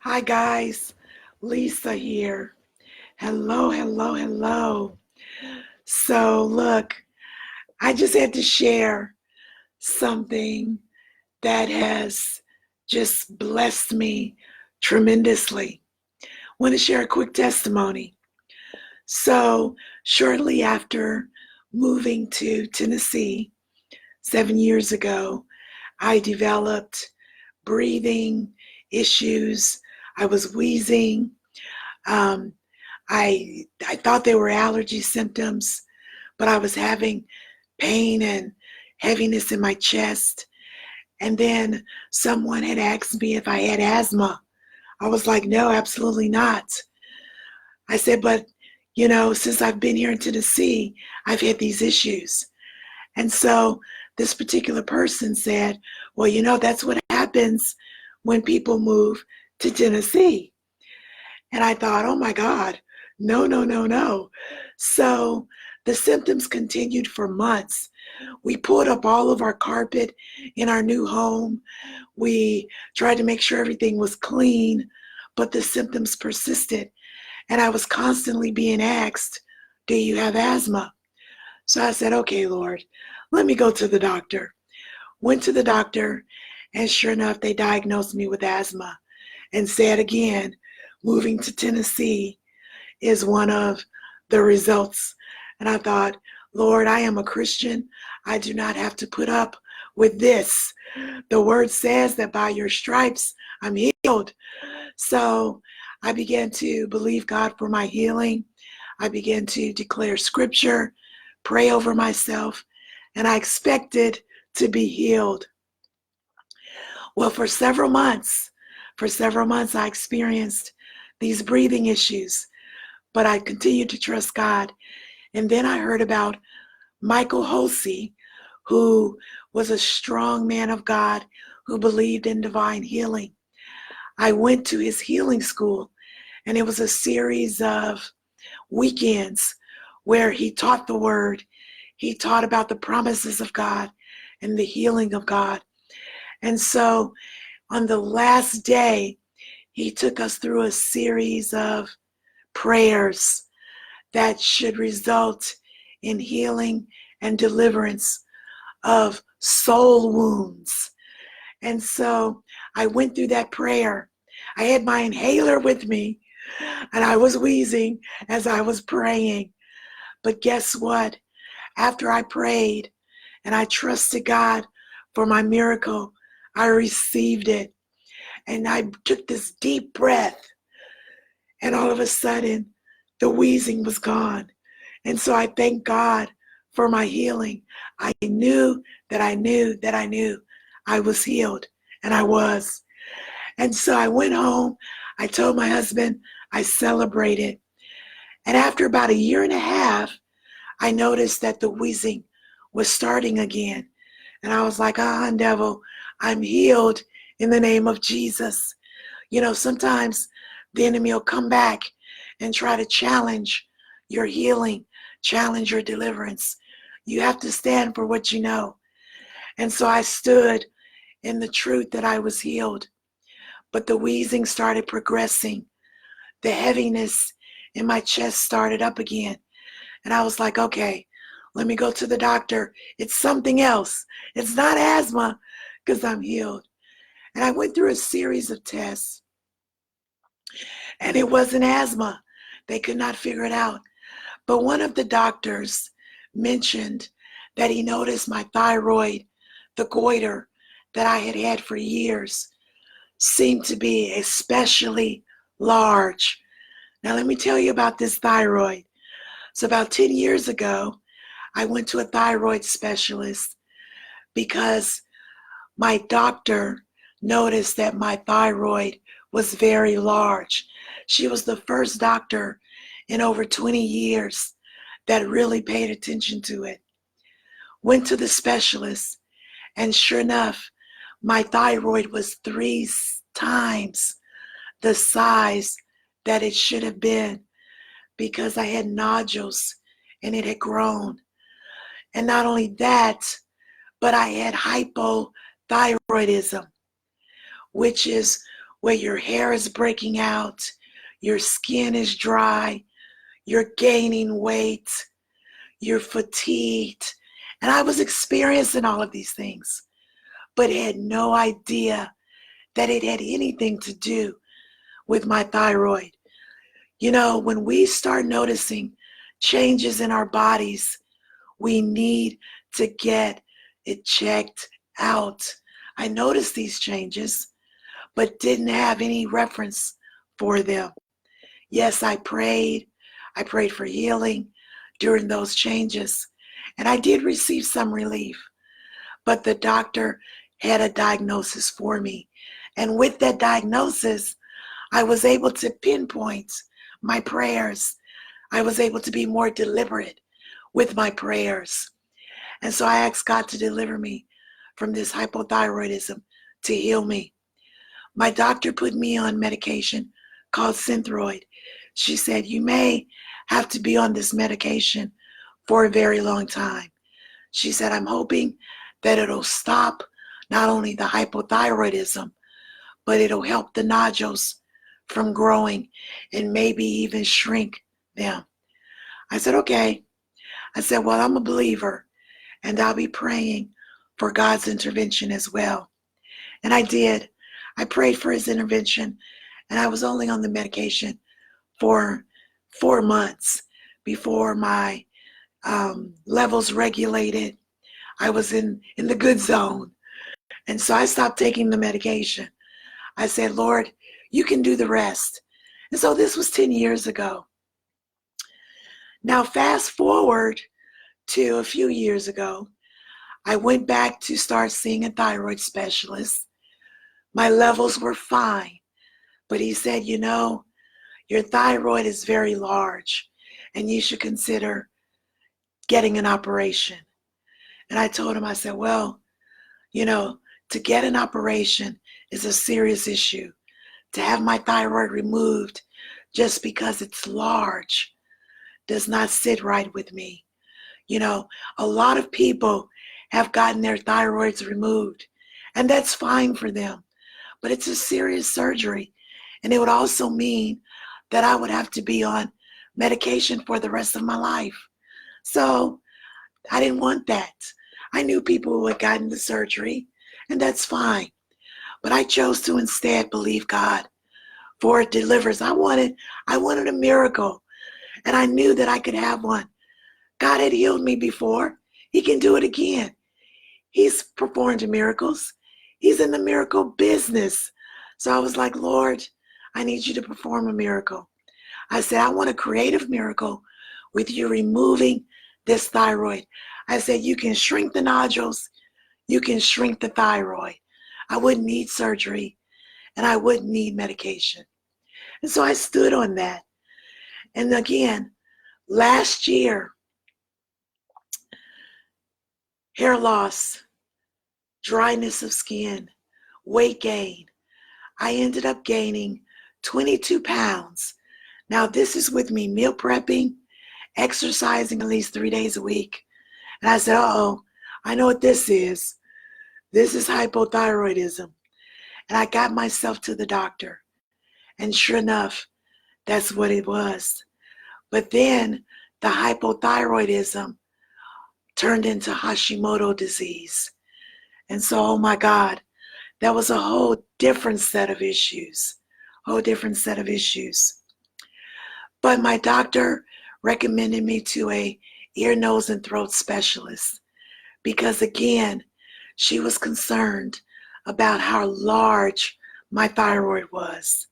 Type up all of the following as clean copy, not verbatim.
Hi guys, Lisa here. Hello, hello, hello. So look, I just had to share something that has just blessed me tremendously. Want to share a quick testimony. So shortly after moving to Tennessee 7 years ago, I developed breathing issues. I was wheezing. Um, I thought they were allergy symptoms, but I was having pain and heaviness in my chest. And then someone had asked me if I had asthma. I was like, no, absolutely not. I said, but since I've been here in Tennessee, I've had these issues. And so this particular person said, well, that's what happens when people move to Tennessee. And I thought, oh my God, no, no, no, no. So the symptoms continued for months. We pulled up all of our carpet in our new home. We tried to make sure everything was clean, but the symptoms persisted. And I was constantly being asked, do you have asthma? So I said, okay, Lord, let me go to the doctor. Went to the doctor, and sure enough, they diagnosed me with asthma and said again, moving to Tennessee is one of the results. And I thought, Lord, I am a Christian. I do not have to put up with this. The word says that by your stripes, I'm healed. So I began to believe God for my healing. I began to declare scripture, pray over myself, and I expected to be healed. Well, for several months, I experienced these breathing issues, but I continued to trust God. And then I heard about Michael Hulsey, who was a strong man of God who believed in divine healing. I went to his healing school, and it was a series of weekends where he taught the word. He taught about the promises of God and the healing of God. And so on the last day, he took us through a series of prayers that should result in healing and deliverance of soul wounds. And so I went through that prayer. I had my inhaler with me, and I was wheezing as I was praying. But guess what? After I prayed and I trusted God for my miracle, I received it. And I took this deep breath, and all of a sudden, the wheezing was gone. And so I thank God for my healing. I knew that I knew that I knew I was healed, and I was. And so I went home. I told my husband, I celebrated. And after about a year and a half, I noticed that the wheezing was starting again. And I was like, devil, I'm healed in the name of Jesus. Sometimes the enemy will come back and try to challenge your healing, challenge your deliverance. You have to stand for what you know. And so I stood in the truth that I was healed. But the wheezing started progressing. The heaviness in my chest started up again. And I was like, okay, let me go to the doctor. It's something else. It's not asthma, because I'm healed. And I went through a series of tests, and it wasn't asthma. They could not figure it out. But one of the doctors mentioned that he noticed my thyroid, the goiter that I had had for years, seemed to be especially large. Now, let me tell you about this thyroid. So about 10 years ago, I went to a thyroid specialist because my doctor noticed that my thyroid was very large. She was the first doctor in over 20 years that really paid attention to it. Went to the specialist, and sure enough, my thyroid was 3 times the size that it should have been, because I had nodules and it had grown. And not only that, but I had hypothyroidism, which is where your hair is breaking out, your skin is dry, you're gaining weight, you're fatigued. And I was experiencing all of these things, but had no idea that it had anything to do with my thyroid. You know, when we start noticing changes in our bodies, we need to get it checked out. I noticed these changes, but didn't have any reference for them. Yes, I prayed. I prayed for healing during those changes, and I did receive some relief, but the doctor had a diagnosis for me. And with that diagnosis, I was able to pinpoint my prayers. I was able to be more deliberate with my prayers. And so I asked God to deliver me from this hypothyroidism, to heal me. My doctor put me on medication called Thyroid. She said, you may have to be on this medication for a very long time. She said, I'm hoping that it'll stop not only the hypothyroidism, but it'll help the nodules from growing and maybe even shrink them. I said, okay. I said, well, I'm a believer and I'll be praying for God's intervention as well. And I did. I prayed for his intervention, and I was only on the medication for 4 months before my levels regulated. I was in the good zone. And so I stopped taking the medication. I said, Lord, you can do the rest. And so this was 10 years ago. Now, fast forward to a few years ago, I went back to start seeing a thyroid specialist. My levels were fine, but he said, you know, your thyroid is very large and you should consider getting an operation. And I told him, I said, well, you know, to get an operation is a serious issue. To have my thyroid removed just because it's large does not sit right with me. You know, a lot of people have gotten their thyroids removed, and that's fine for them. But it's a serious surgery, and it would also mean that I would have to be on medication for the rest of my life. So I didn't want that. I knew people who had gotten the surgery, and that's fine. But I chose to instead believe God for deliverance. I wanted a miracle, and I knew that I could have one. God had healed me before. He can do it again. He's performed miracles. He's in the miracle business. So I was like, Lord, I need you to perform a miracle. I said, I want a creative miracle with you removing this thyroid. I said, you can shrink the nodules. You can shrink the thyroid. I wouldn't need surgery, and I wouldn't need medication. And so I stood on that. And again, last year, hair loss, dryness of skin, weight gain. I ended up gaining 22 pounds. Now, this is with me meal prepping, exercising at least 3 days a week. And I said, uh-oh, I know what this is. This is hypothyroidism. And I got myself to the doctor. And sure enough, that's what it was. But then the hypothyroidism turned into Hashimoto disease. And so, oh my God, that was a whole different set of issues. But my doctor recommended me to a ear, nose, and throat specialist because, again, she was concerned about how large my thyroid was.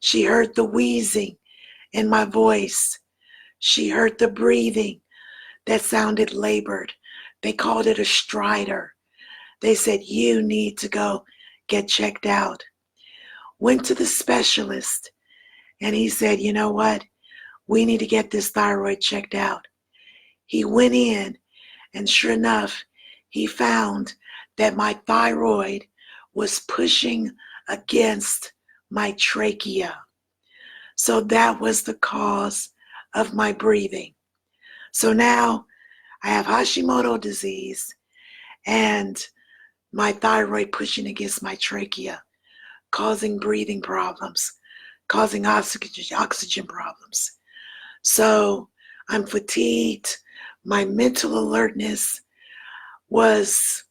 She heard the wheezing in my voice. She heard the breathing that sounded labored. They called it a stridor. They said, you need to go get checked out. Went to the specialist, and he said, you know what? We need to get this thyroid checked out. He went in, and sure enough, he found that my thyroid was pushing against my trachea. So that was the cause of my breathing. So now I have Hashimoto disease and my thyroid pushing against my trachea. causing breathing problems, causing oxygen problems. So I'm fatigued. My mental alertness was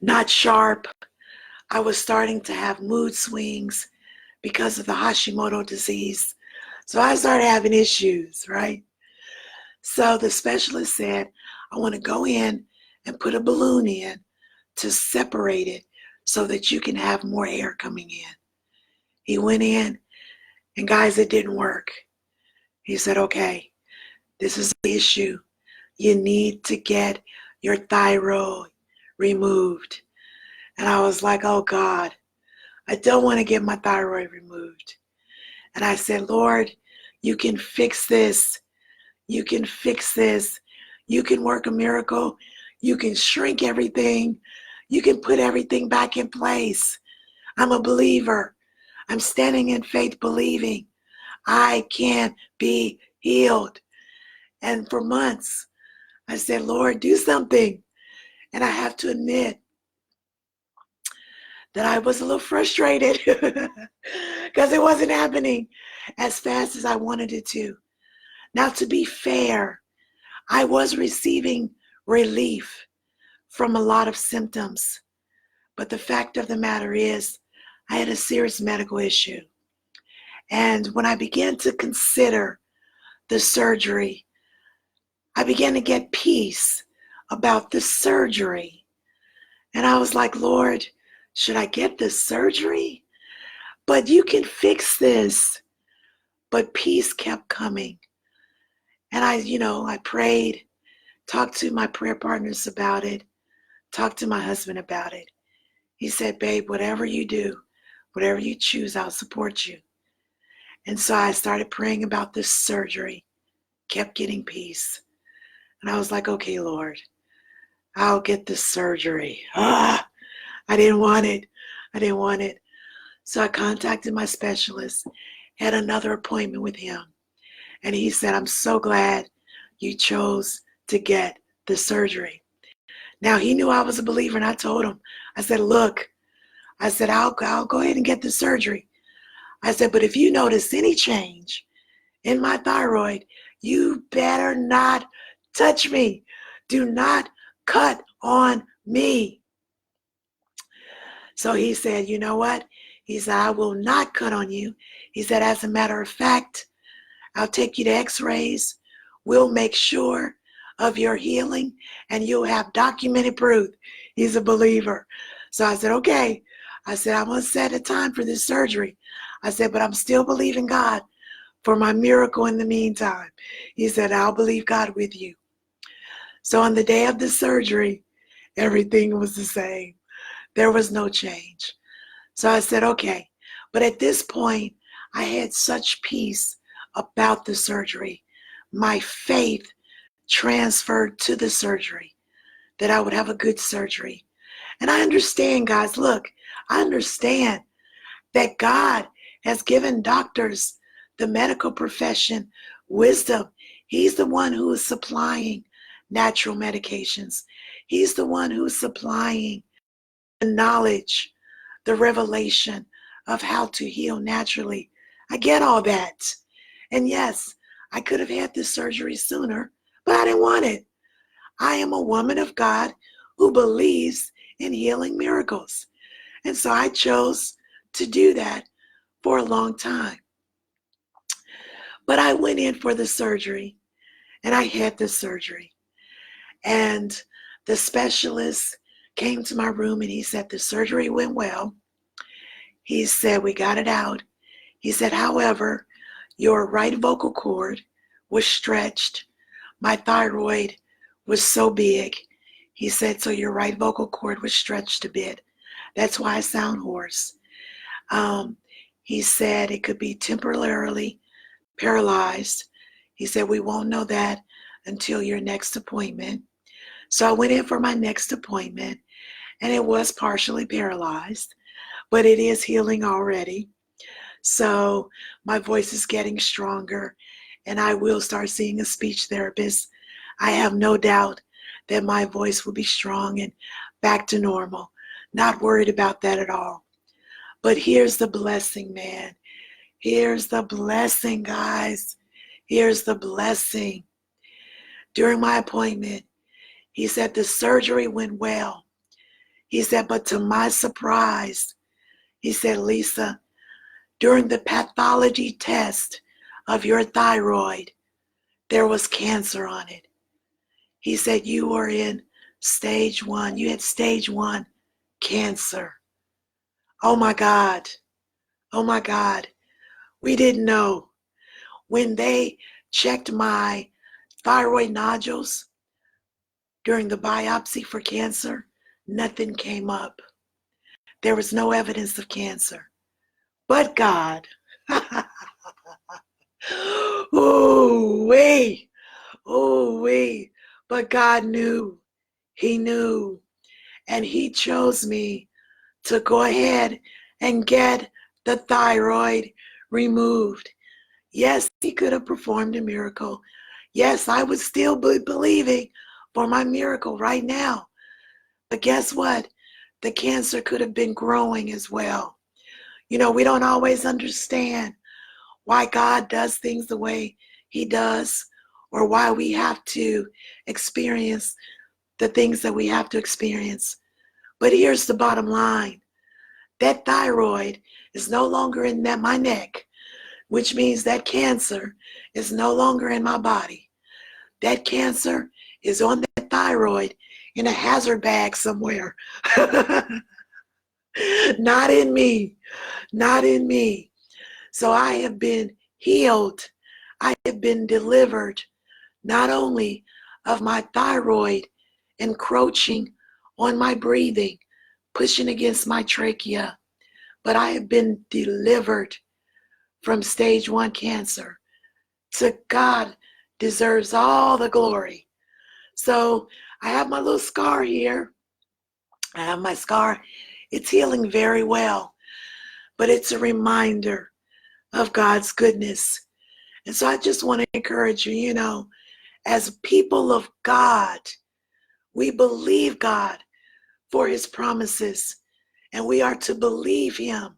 not sharp. I was starting to have mood swings because of the Hashimoto disease. So I started having issues, right? So the specialist said, I want to go in and put a balloon in to separate it so that you can have more air coming in. He went in, and guys, it didn't work. He said, okay, this is the issue. You need to get your thyroid removed. And I was like, oh God, I don't want to get my thyroid removed. And I said, Lord, you can fix this. You can fix this. You can work a miracle. You can shrink everything. You can put everything back in place. I'm a believer. I'm standing in faith believing I can be healed. And for months, I said, Lord, do something. And I have to admit that I was a little frustrated because it wasn't happening as fast as I wanted it to. Now, to be fair, I was receiving relief from a lot of symptoms. But the fact of the matter is, I had a serious medical issue. And when I began to consider the surgery, I began to get peace about the surgery. And I was like, Lord, should I get the surgery? But you can fix this. But peace kept coming. And I prayed, talked to my prayer partners about it, talked to my husband about it. He said, babe, whatever you do, whatever you choose, I'll support you. And so I started praying about this surgery, kept getting peace. And I was like, okay, Lord, I'll get this surgery. I didn't want it. I didn't want it. So I contacted my specialist, had another appointment with him. And he said, I'm so glad you chose to get the surgery. Now, he knew I was a believer, and I told him, I said, look, I said, I'll go ahead and get the surgery. I said, but if you notice any change in my thyroid, you better not touch me. Do not cut on me. So he said, you know what? He said, I will not cut on you. He said, as a matter of fact, I'll take you to x-rays. We'll make sure of your healing, and you'll have documented proof. He's a believer. So I said, okay. I said, I'm going to set a time for this surgery. I said, but I'm still believing God for my miracle in the meantime. He said, I'll believe God with you. So on the day of the surgery, everything was the same. There was no change. So I said, okay. But at this point, I had such peace about the surgery. My faith transferred to the surgery, that I would have a good surgery. And I understand, guys, look, I understand that God has given doctors, the medical profession, wisdom. He's the one who is supplying natural medications. He's the one who is supplying the knowledge, the revelation of how to heal naturally. I get all that. And yes, I could have had this surgery sooner, but I didn't want it. I am a woman of God who believes in healing miracles. And so I chose to do that for a long time. But I went in for the surgery, and I had the surgery. And the specialist came to my room, and he said, the surgery went well. He said, we got it out. He said, however, your right vocal cord was stretched. My thyroid was so big. He said, so your right vocal cord was stretched a bit. That's why I sound hoarse. He said it could be temporarily paralyzed. He said, we won't know that until your next appointment. So I went in for my next appointment, and it was partially paralyzed, but it is healing already. So my voice is getting stronger, and I will start seeing a speech therapist. I have no doubt that my voice will be strong and back to normal. Not worried about that at all. But here's the blessing, man. Here's the blessing, guys. Here's the blessing. During my appointment, he said the surgery went well. He said, but to my surprise, he said, Lisa, during the pathology test of your thyroid, there was cancer on it. He said, you were in stage 1. You had stage 1 cancer. Oh my God. Oh my God. We didn't know. When they checked my thyroid nodules during the biopsy for cancer, nothing came up. There was no evidence of cancer. But God. Oh, wait. Oh, wait. But God knew. He knew. And he chose me to go ahead and get the thyroid removed. Yes, he could have performed a miracle. Yes, I would still be believing for my miracle right now. But guess what? The cancer could have been growing as well. You know, we don't always understand why God does things the way he does, or why we have to experience the things that we have to experience. But here's the bottom line. That thyroid is no longer in my neck, which means that cancer is no longer in my body. That cancer is on that thyroid in a hazard bag somewhere. Not in me. Not in me. So I have been healed. I have been delivered, not only of my thyroid encroaching on my breathing, pushing against my trachea, but I have been delivered from stage 1 cancer. To God deserves all the glory. So I have my little scar here. I have my scar. It's healing very well, but it's a reminder of God's goodness. And so I just want to encourage you, you know, as people of God, we believe God for his promises, and we are to believe him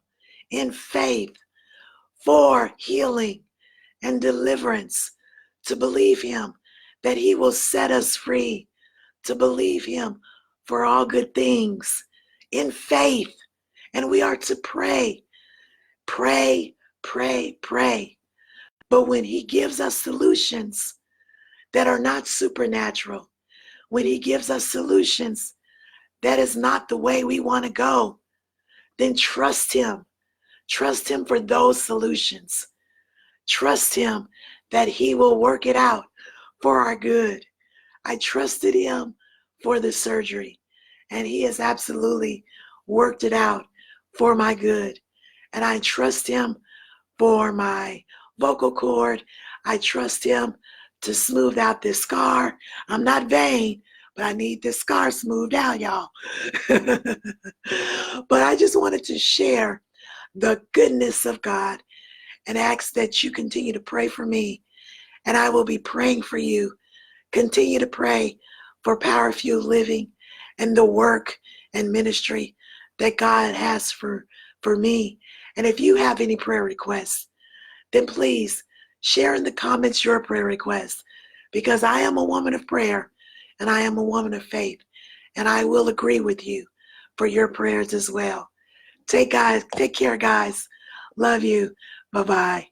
in faith for healing and deliverance, to believe him that he will set us free, to believe him for all good things in faith. And we are to pray, pray, pray, pray. But when he gives us solutions that are not supernatural, when he gives us solutions that is not the way we want to go, then trust him. Trust him for those solutions. Trust him that he will work it out for our good. I trusted him for the surgery, and he has absolutely worked it out for my good. And I trust him for my vocal cord. I trust him to smooth out this scar. I'm not vain, but I need this scar smoothed out, y'all. But I just wanted to share the goodness of God and ask that you continue to pray for me, and I will be praying for you. Continue to pray for Power Fuel Living and the work and ministry that God has for me. And if you have any prayer requests, then please share in the comments your prayer requests, because I am a woman of prayer and I am a woman of faith, and I will agree with you for your prayers as well. Take care, guys. Love you. Bye-bye.